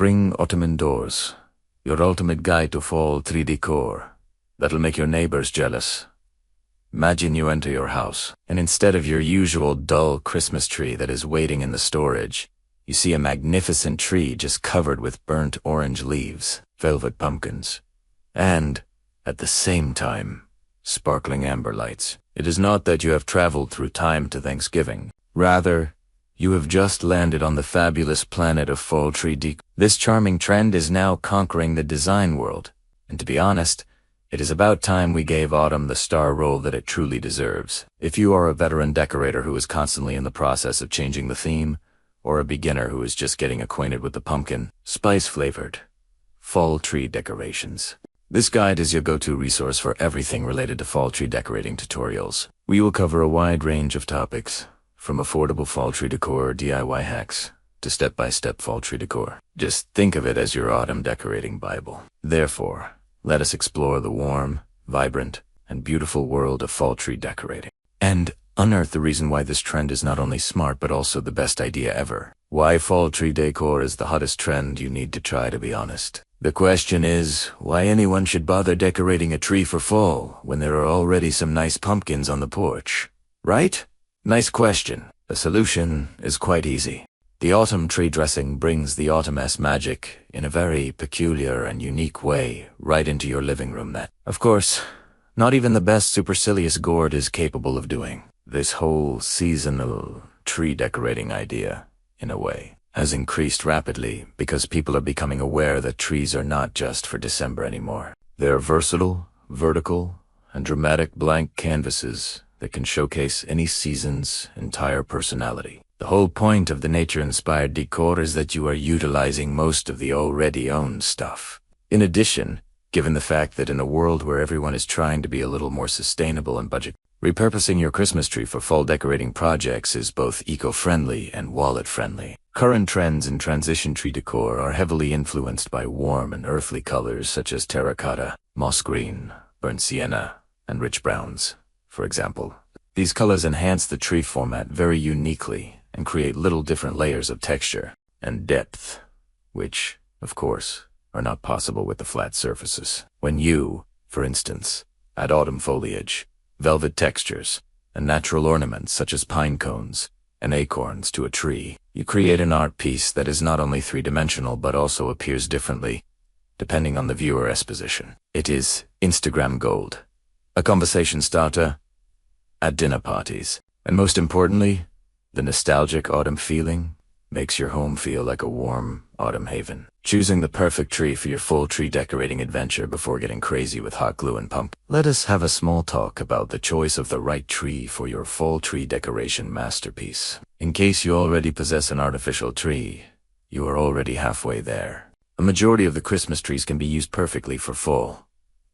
Spring Autumn Indoors, your ultimate guide to fall tree decor that'll make your neighbors jealous. Imagine you enter your house, and instead of your usual dull Christmas tree that is waiting in the storage, you see a magnificent tree just covered with burnt orange leaves, velvet pumpkins, and, at the same time, sparkling amber lights. It is not that you have traveled through time to Thanksgiving. Rather, you have just landed on the fabulous planet of fall tree decor. This charming trend is now conquering the design world, and to be honest, it is about time we gave autumn the star role that it truly deserves. If you are a veteran decorator who is constantly in the process of changing the theme, or a beginner who is just getting acquainted with the pumpkin, spice-flavored, fall tree decorations, this guide is your go-to resource for everything related to fall tree decorating tutorials. We will cover a wide range of topics, from affordable fall tree decor DIY hacks to step-by-step fall tree decor. Just think of it as your autumn decorating Bible. Therefore, let us explore the warm, vibrant, and beautiful world of fall tree decorating, and unearth the reason why this trend is not only smart but also the best idea ever. Why fall tree decor is the hottest trend you need to try, to be honest. The question is, why anyone should bother decorating a tree for fall when there are already some nice pumpkins on the porch, right? Nice question. The solution is quite easy. The autumn tree dressing brings the autumn-esque magic in a very peculiar and unique way right into your living room that, of course, not even the best supercilious gourd is capable of doing. This whole seasonal tree decorating idea, in a way, has increased rapidly because people are becoming aware that trees are not just for December anymore. They're versatile, vertical, and dramatic blank canvases that can showcase any season's entire personality. The whole point of the nature-inspired decor is that you are utilizing most of the already owned stuff. In addition, given the fact that in a world where everyone is trying to be a little more sustainable and budget, repurposing your Christmas tree for fall decorating projects is both eco-friendly and wallet-friendly. Current trends in transition tree decor are heavily influenced by warm and earthly colors such as terracotta, moss green, burnt sienna, and rich browns, for example. These colors enhance the tree format very uniquely and create little different layers of texture and depth, which, of course, are not possible with the flat surfaces. When you, for instance, add autumn foliage, velvet textures, and natural ornaments such as pine cones and acorns to a tree, you create an art piece that is not only three-dimensional but also appears differently, depending on the viewer's position. It is Instagram gold, a conversation starter at dinner parties, and most importantly, the nostalgic autumn feeling makes your home feel like a warm autumn haven. Choosing the perfect tree for your fall tree decorating adventure before getting crazy with hot glue and pump. Let us have a small talk about the choice of the right tree for your fall tree decoration masterpiece. In case you already possess an artificial tree, you are already halfway there. A majority of the Christmas trees can be used perfectly for fall,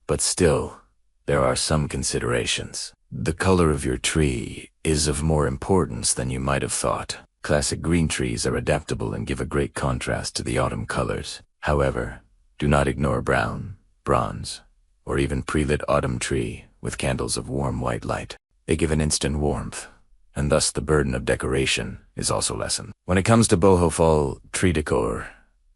but still, there are some considerations. The color of your tree is of more importance than you might have thought. Classic green trees are adaptable and give a great contrast to the autumn colors. However, do not ignore brown, bronze, or even pre-lit autumn tree with candles of warm white light. They give an instant warmth, and thus the burden of decoration is also lessened. When it comes to boho fall tree decor,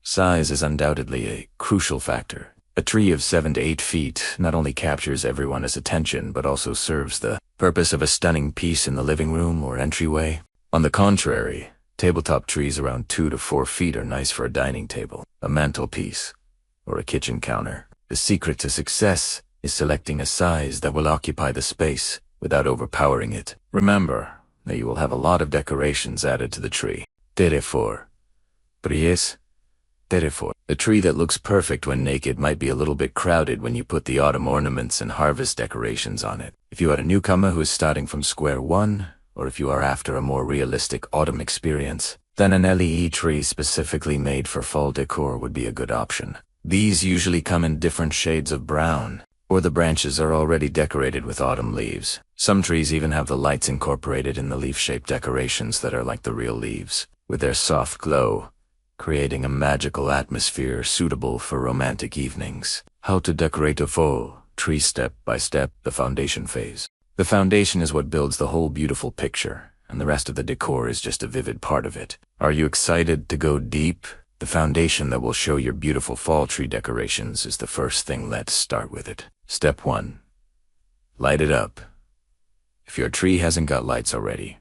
size is undoubtedly a crucial factor. A tree of 7 to 8 feet not only captures everyone's attention but also serves the purpose of a stunning piece in the living room or entryway. On the contrary, tabletop trees around 2 to 4 feet are nice for a dining table, a mantelpiece, or a kitchen counter. The secret to success is selecting a size that will occupy the space without overpowering it. Remember that you will have a lot of decorations added to the tree. Therefore, the tree that looks perfect when naked might be a little bit crowded when you put the autumn ornaments and harvest decorations on it. If you are a newcomer who is starting from square one, or if you are after a more realistic autumn experience, then an LED tree specifically made for fall decor would be a good option. These usually come in different shades of brown, or the branches are already decorated with autumn leaves. Some trees even have the lights incorporated in the leaf-shaped decorations that are like the real leaves, with their soft glow, creating a magical atmosphere suitable for romantic evenings. How to decorate a fall tree step by step, the foundation phase. The foundation is what builds the whole beautiful picture, and the rest of the decor is just a vivid part of it. Are you excited to go deep, The foundation that will show your beautiful fall tree decorations is the first thing. Let's start with it. Step 1. Light it up. If your tree hasn't got lights already,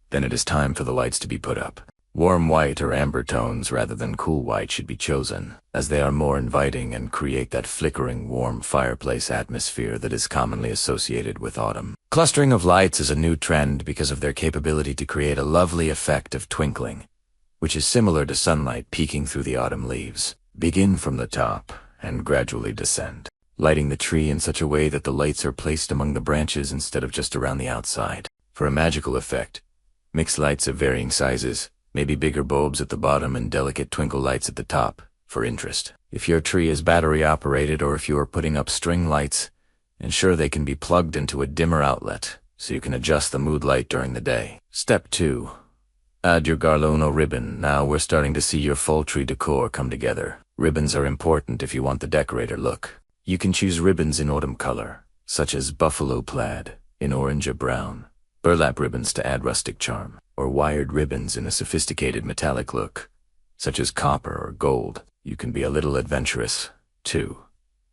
then it is time for the lights to be put up. Warm white or amber tones rather than cool white should be chosen, as they are more inviting and create that flickering, warm fireplace atmosphere that is commonly associated with autumn. Clustering of lights is a new trend because of their capability to create a lovely effect of twinkling, which is similar to sunlight peeking through the autumn leaves. Begin from the top and gradually descend, lighting the tree in such a way that the lights are placed among the branches instead of just around the outside. For a magical effect, mix lights of varying sizes, maybe bigger bulbs at the bottom and delicate twinkle lights at the top, for interest. If your tree is battery operated or if you are putting up string lights, ensure they can be plugged into a dimmer outlet so you can adjust the mood light during the day. Step 2. Add your Garlono ribbon. Now we're starting to see your fall tree decor come together. Ribbons are important if you want the decorator look. You can choose ribbons in autumn color, such as buffalo plaid in orange or brown, burlap ribbons to add rustic charm, or wired ribbons in a sophisticated metallic look, such as copper or gold. You can be a little adventurous, too,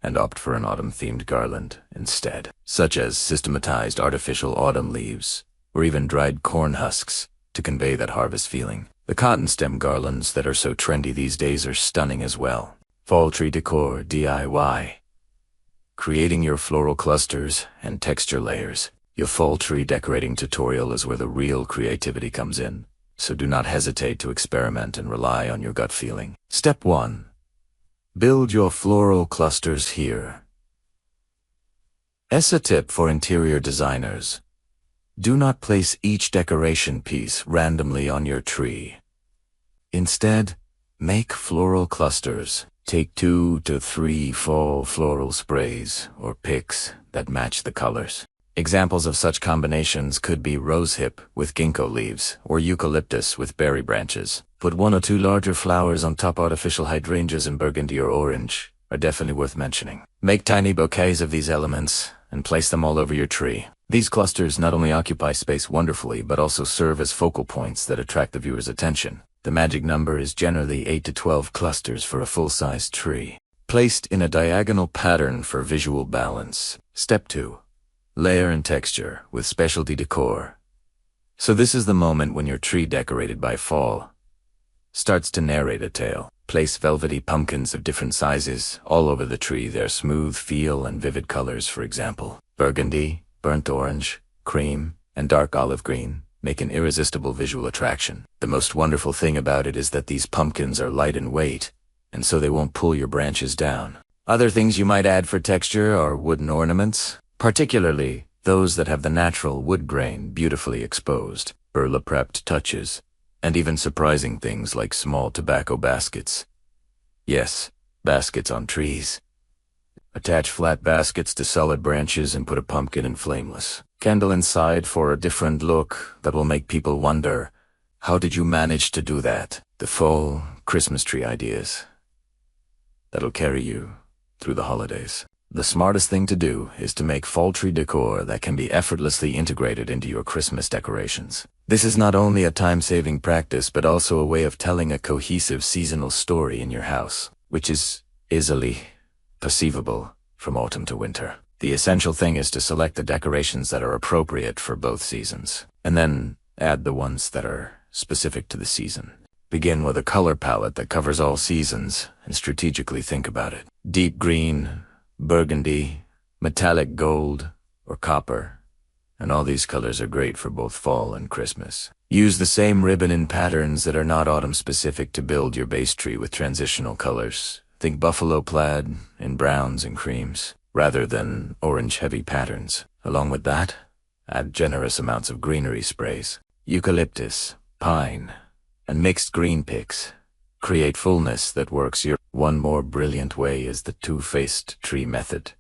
and opt for an autumn-themed garland instead, such as systematized artificial autumn leaves, or even dried corn husks to convey that harvest feeling. The cotton stem garlands that are so trendy these days are stunning as well. Fall tree decor DIY. Creating your floral clusters and texture layers. Your fall tree decorating tutorial is where the real creativity comes in, so do not hesitate to experiment and rely on your gut feeling. Step 1. Build your floral clusters here. As a tip for interior designers, do not place each decoration piece randomly on your tree. Instead, make floral clusters. Take 2 to 3 fall floral sprays or picks that match the colors. Examples of such combinations could be rosehip with ginkgo leaves or eucalyptus with berry branches. Put 1 or 2 larger flowers on top. Artificial hydrangeas in burgundy or orange are definitely worth mentioning. Make tiny bouquets of these elements and place them all over your tree. These clusters not only occupy space wonderfully but also serve as focal points that attract the viewer's attention. The magic number is generally 8 to 12 clusters for a full-sized tree, placed in a diagonal pattern for visual balance. Step 2. Layer and texture with specialty decor. So this is the moment when your tree decorated by fall starts to narrate a tale. Place velvety pumpkins of different sizes all over the tree. Their smooth feel and vivid colors, for example, burgundy, burnt orange, cream, and dark olive green, make an irresistible visual attraction. The most wonderful thing about it is that these pumpkins are light in weight, and so they won't pull your branches down. Other things you might add for texture are wooden ornaments, particularly those that have the natural wood grain beautifully exposed, burlap-wrapped touches, and even surprising things like small tobacco baskets. Yes, baskets on trees. Attach flat baskets to solid branches and put a pumpkin in flameless candle inside for a different look that will make people wonder, how did you manage to do that? The fall Christmas tree ideas that'll carry you through the holidays. The smartest thing to do is to make fall tree decor that can be effortlessly integrated into your Christmas decorations. This is not only a time-saving practice but also a way of telling a cohesive seasonal story in your house, which is easily perceivable from autumn to winter. The essential thing is to select the decorations that are appropriate for both seasons, and then add the ones that are specific to the season. Begin with a color palette that covers all seasons and strategically think about it. Deep green, burgundy, metallic gold, or copper, and all these colors are great for both fall and Christmas. Use the same ribbon in patterns that are not autumn-specific to build your base tree with transitional colors. Think buffalo plaid in browns and creams, rather than orange-heavy patterns. Along with that, add generous amounts of greenery sprays, eucalyptus, pine, and mixed green picks. Create fullness that works your... One more brilliant way is the two-faced tree method.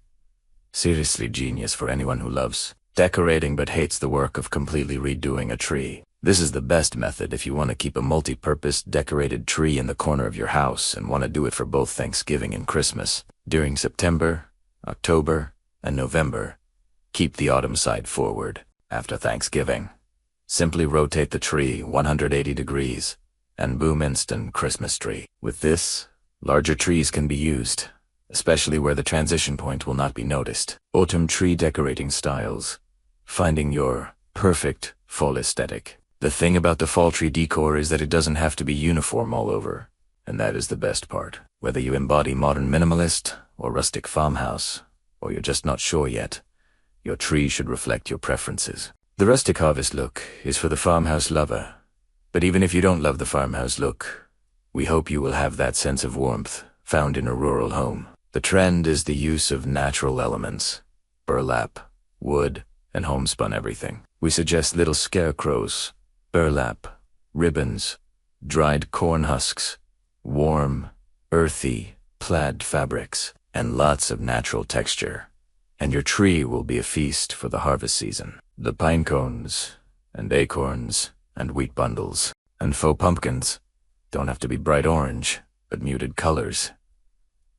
Seriously genius for anyone who loves decorating but hates the work of completely redoing a tree. This is the best method if you want to keep a multi-purpose decorated tree in the corner of your house and want to do it for both Thanksgiving and Christmas. During September, October, and November, keep the autumn side forward. After Thanksgiving, simply rotate the tree 180 degrees and boom, instant Christmas tree. With this, larger trees can be used, especially where the transition point will not be noticed. Autumn tree decorating styles. Finding your perfect fall aesthetic. The thing about the fall tree decor is that it doesn't have to be uniform all over, and that is the best part. Whether you embody modern minimalist or rustic farmhouse, or you're just not sure yet, your tree should reflect your preferences. The rustic harvest look is for the farmhouse lover, but even if you don't love the farmhouse look, we hope you will have that sense of warmth found in a rural home. The trend is the use of natural elements, burlap, wood, and homespun everything. We suggest little scarecrows, burlap, ribbons, dried corn husks, warm, earthy, plaid fabrics, and lots of natural texture. And your tree will be a feast for the harvest season. The pine cones, and acorns, and wheat bundles, and faux pumpkins don't have to be bright orange, but muted colors.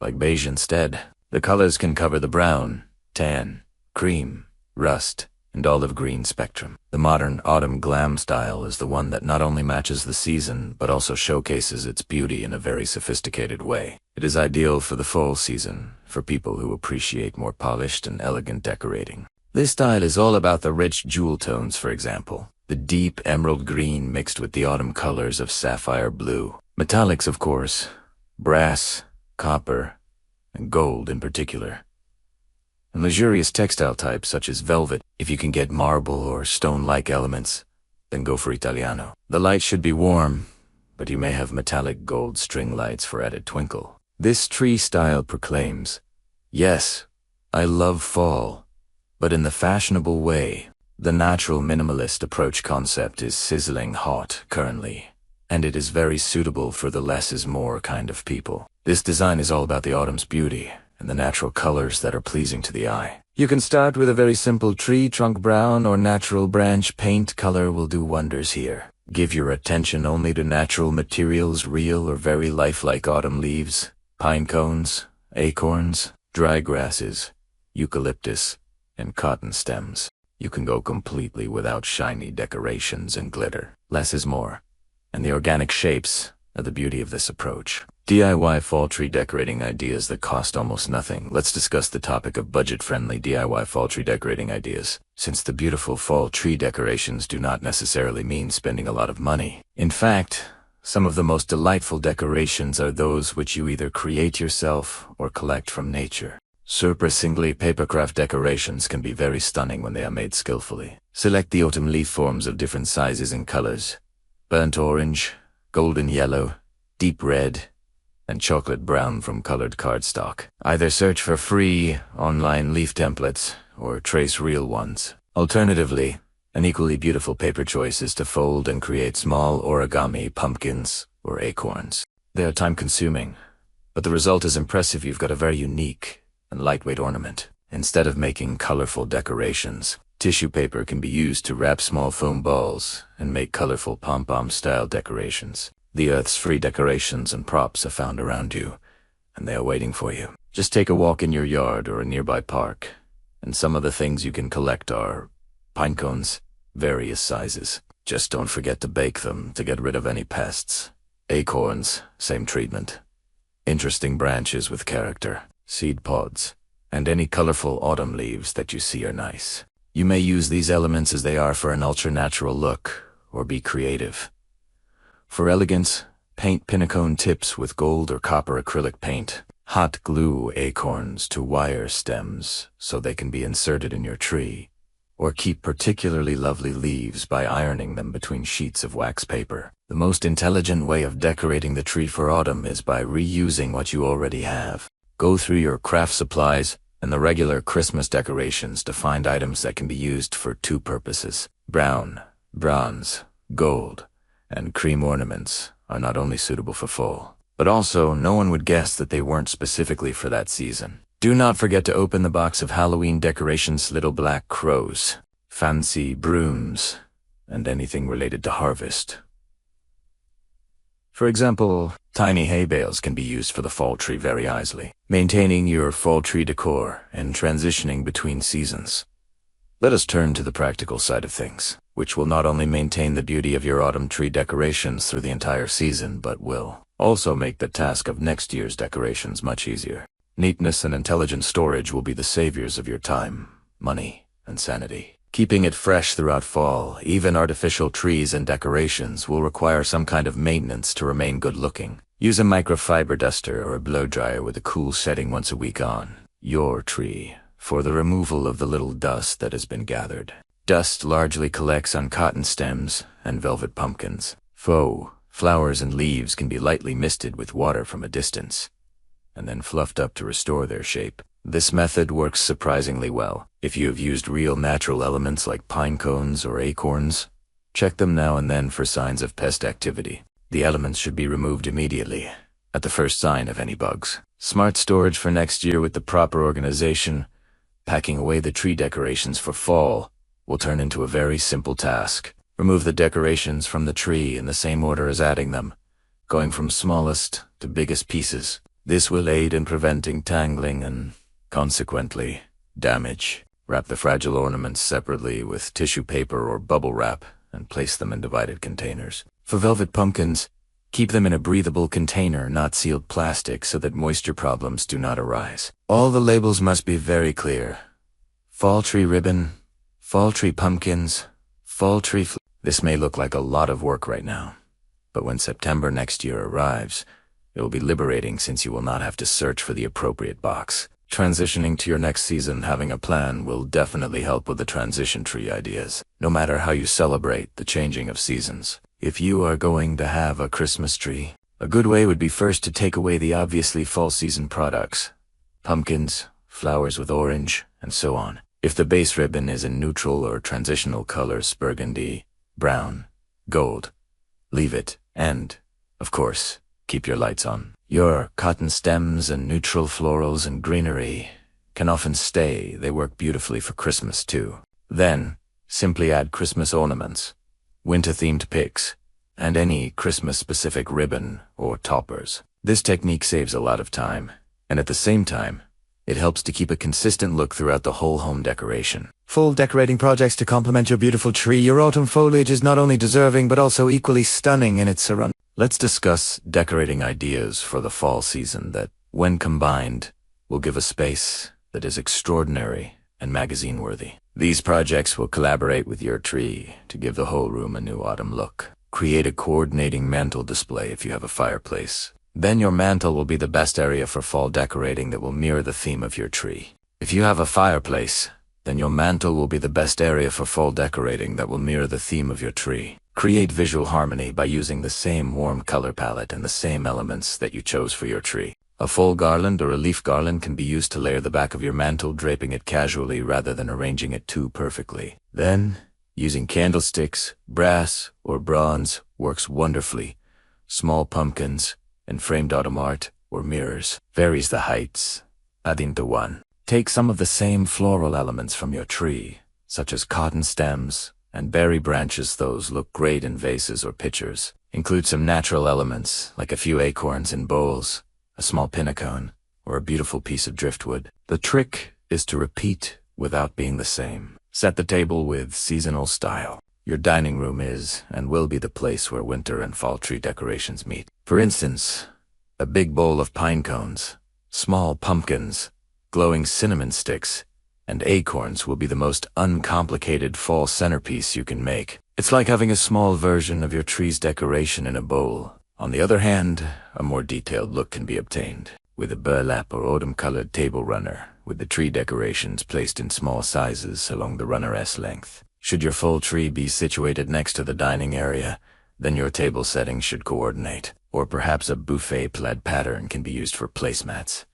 Like beige instead. The colors can cover the brown, tan, cream, rust, and olive green spectrum. The modern autumn glam style is the one that not only matches the season, but also showcases its beauty in a very sophisticated way. It is ideal for the fall season, for people who appreciate more polished and elegant decorating. This style is all about the rich jewel tones, for example. The deep emerald green mixed with the autumn colors of sapphire blue. Metallics, of course. Brass, copper, and gold in particular. And luxurious textile types such as velvet. If you can get marble or stone-like elements, then go for Italiano. The light should be warm, but you may have metallic gold string lights for added twinkle. This tree style proclaims, yes, I love fall, but in the fashionable way. The natural minimalist approach concept is sizzling hot currently, and it is very suitable for the less is more kind of people. This design is all about the autumn's beauty and the natural colors that are pleasing to the eye. You can start with a very simple tree trunk brown or natural branch paint color will do wonders here. Give your attention only to natural materials, real or very lifelike autumn leaves, pine cones, acorns, dry grasses, eucalyptus, and cotton stems. You can go completely without shiny decorations and glitter. Less is more, and the organic shapes are the beauty of this approach. DIY fall tree decorating ideas that cost almost nothing. Let's discuss the topic of budget-friendly DIY fall tree decorating ideas, since the beautiful fall tree decorations do not necessarily mean spending a lot of money. In fact, some of the most delightful decorations are those which you either create yourself or collect from nature. Surprisingly, papercraft decorations can be very stunning when they are made skillfully. Select the autumn leaf forms of different sizes and colors: burnt orange, golden yellow, deep red, and chocolate brown from colored cardstock. Either search for free online leaf templates or trace real ones. Alternatively, an equally beautiful paper choice is to fold and create small origami pumpkins or acorns. They are time-consuming, but the result is impressive. You've got a very unique and lightweight ornament. Instead of making colorful decorations, tissue paper can be used to wrap small foam balls and make colorful pom-pom style decorations. The Earth's free decorations and props are found around you, and they are waiting for you. Just take a walk in your yard or a nearby park, and some of the things you can collect are pine cones, various sizes. Just don't forget to bake them to get rid of any pests. Acorns, same treatment. Interesting branches with character, seed pods, and any colorful autumn leaves that you see are nice. You may use these elements as they are for an ultra-natural look, or be creative. For elegance, paint pinnacone tips with gold or copper acrylic paint. Hot glue acorns to wire stems so they can be inserted in your tree, or keep particularly lovely leaves by ironing them between sheets of wax paper. The most intelligent way of decorating the tree for autumn is by reusing what you already have. Go through your craft supplies and the regular Christmas decorations to find items that can be used for two purposes. Brown, bronze, gold, and cream ornaments are not only suitable for fall, but also no one would guess that they weren't specifically for that season. Do not forget to open the box of Halloween decorations: little black crows, fancy brooms, and anything related to harvest. For example, tiny hay bales can be used for the fall tree very easily, maintaining your fall tree decor and transitioning between seasons. Let us turn to the practical side of things, which will not only maintain the beauty of your autumn tree decorations through the entire season, but will also make the task of next year's decorations much easier. Neatness and intelligent storage will be the saviors of your time, money, and sanity. Keeping it fresh throughout fall, even artificial trees and decorations will require some kind of maintenance to remain good-looking. Use a microfiber duster or a blow dryer with a cool setting once a week on your tree for the removal of the little dust that has been gathered. Dust largely collects on cotton stems and velvet pumpkins. Faux flowers and leaves can be lightly misted with water from a distance, and then fluffed up to restore their shape. This method works surprisingly well. If you have used real natural elements like pine cones or acorns, check them now and then for signs of pest activity. The elements should be removed immediately, at the first sign of any bugs. Smart storage for next year with the proper organization, packing away the tree decorations for fall, will turn into a very simple task. Remove the decorations from the tree in the same order as adding them, going from smallest to biggest pieces. This will aid in preventing tangling and, consequently, damage. Wrap the fragile ornaments separately with tissue paper or bubble wrap and place them in divided containers. For velvet pumpkins, keep them in a breathable container, not sealed plastic, so that moisture problems do not arise. All the labels must be very clear. Fall tree ribbon, fall tree pumpkins, fall tree This may look like a lot of work right now, but when September next year arrives, it will be liberating since you will not have to search for the appropriate box. Transitioning to your next season, having a plan will definitely help with the transition tree ideas, no matter how you celebrate the changing of seasons. If you are going to have a Christmas tree, a good way would be first to take away the obviously fall season products. Pumpkins, flowers with orange, and so on. If the base ribbon is in neutral or transitional colors, burgundy, brown, gold, leave it, and, of course, keep your lights on. Your cotton stems and neutral florals and greenery can often stay. They work beautifully for Christmas too. Then, simply add Christmas ornaments, winter-themed picks, and any Christmas-specific ribbon or toppers. This technique saves a lot of time, and at the same time, it helps to keep a consistent look throughout the whole home decoration. Full decorating projects to complement your beautiful tree. Your autumn foliage is not only deserving but also equally stunning in its surroundings. Let's discuss decorating ideas for the fall season that, when combined, will give a space that is extraordinary and magazine-worthy. These projects will collaborate with your tree to give the whole room a new autumn look. Create a coordinating mantle display if you have a fireplace. Then your mantle will be the best area for fall decorating that will mirror the theme of your tree. If you have a fireplace, then your mantle will be the best area for fall decorating that will mirror the theme of your tree. Create visual harmony by using the same warm color palette and the same elements that you chose for your tree. A full garland or a leaf garland can be used to layer the back of your mantle, draping it casually rather than arranging it too perfectly. Then, using candlesticks, brass, or bronze works wonderfully. Small pumpkins and framed autumn art or mirrors varies the heights. Add into one. Take some of the same floral elements from your tree, such as cotton stems and berry branches. Those look great in vases or pitchers. Include some natural elements, like a few acorns in bowls, a small pinnacone, or a beautiful piece of driftwood. The trick is to repeat without being the same. Set the table with seasonal style. Your dining room is and will be the place where winter and fall tree decorations meet. For instance, a big bowl of pine cones, small pumpkins, glowing cinnamon sticks, and acorns will be the most uncomplicated fall centerpiece you can make. It's like having a small version of your tree's decoration in a bowl. On the other hand, a more detailed look can be obtained with a burlap or autumn-colored table runner, with the tree decorations placed in small sizes along the runner's length. Should your full tree be situated next to the dining area, then your table settings should coordinate. Or perhaps a buffet plaid pattern can be used for placemats,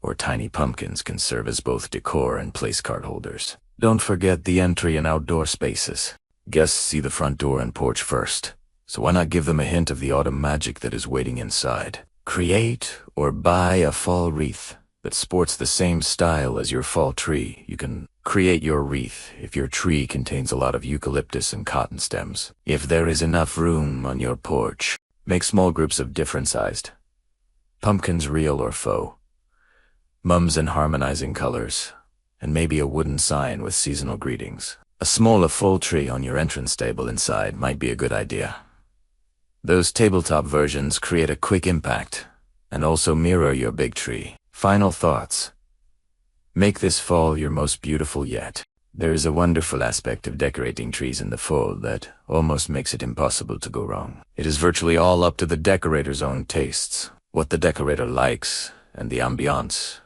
or tiny pumpkins can serve as both decor and place card holders. Don't forget the entry and outdoor spaces. Guests see the front door and porch first, so why not give them a hint of the autumn magic that is waiting inside? Create or buy a fall wreath that sports the same style as your fall tree. You can create your wreath if your tree contains a lot of eucalyptus and cotton stems. If there is enough room on your porch, make small groups of different sized pumpkins, real or faux, mums in harmonizing colors, and maybe a wooden sign with seasonal greetings. A smaller fall tree on your entrance table inside might be a good idea. Those tabletop versions create a quick impact and also mirror your big tree. Final thoughts. Make this fall your most beautiful yet. There is a wonderful aspect of decorating trees in the fall that almost makes it impossible to go wrong. It is virtually all up to the decorator's own tastes, what the decorator likes, and the ambiance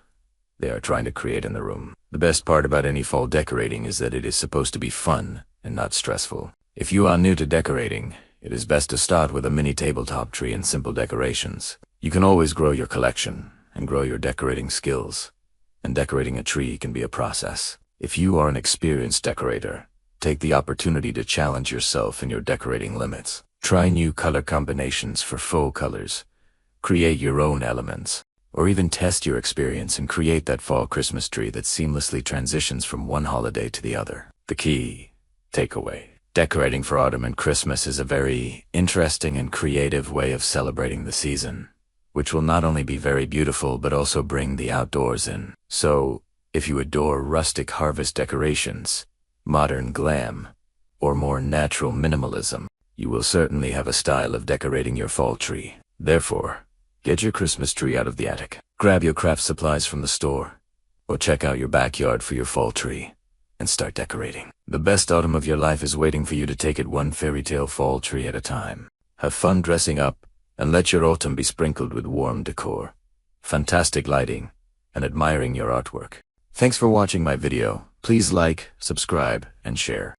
they are trying to create in the room. The best part about any fall decorating is that it is supposed to be fun and not stressful. If you are new to decorating, it is best to start with a mini tabletop tree and simple decorations. You can always grow your collection and grow your decorating skills, and decorating a tree can be a process. If you are an experienced decorator, take the opportunity to challenge yourself in your decorating limits. Try new color combinations for faux colors, create your own elements, or even test your experience and create that fall Christmas tree that seamlessly transitions from one holiday to the other. The key takeaway. Decorating for autumn and Christmas is a very interesting and creative way of celebrating the season, which will not only be very beautiful but also bring the outdoors in. So, if you adore rustic harvest decorations, modern glam, or more natural minimalism, you will certainly have a style of decorating your fall tree. Therefore, get your Christmas tree out of the attic, grab your craft supplies from the store, or check out your backyard for your fall tree, and start decorating. The best autumn of your life is waiting for you to take it one fairy tale fall tree at a time. Have fun dressing up, and let your autumn be sprinkled with warm decor, fantastic lighting, and admiring your artwork. Thanks for watching my video. Please like, subscribe, and share.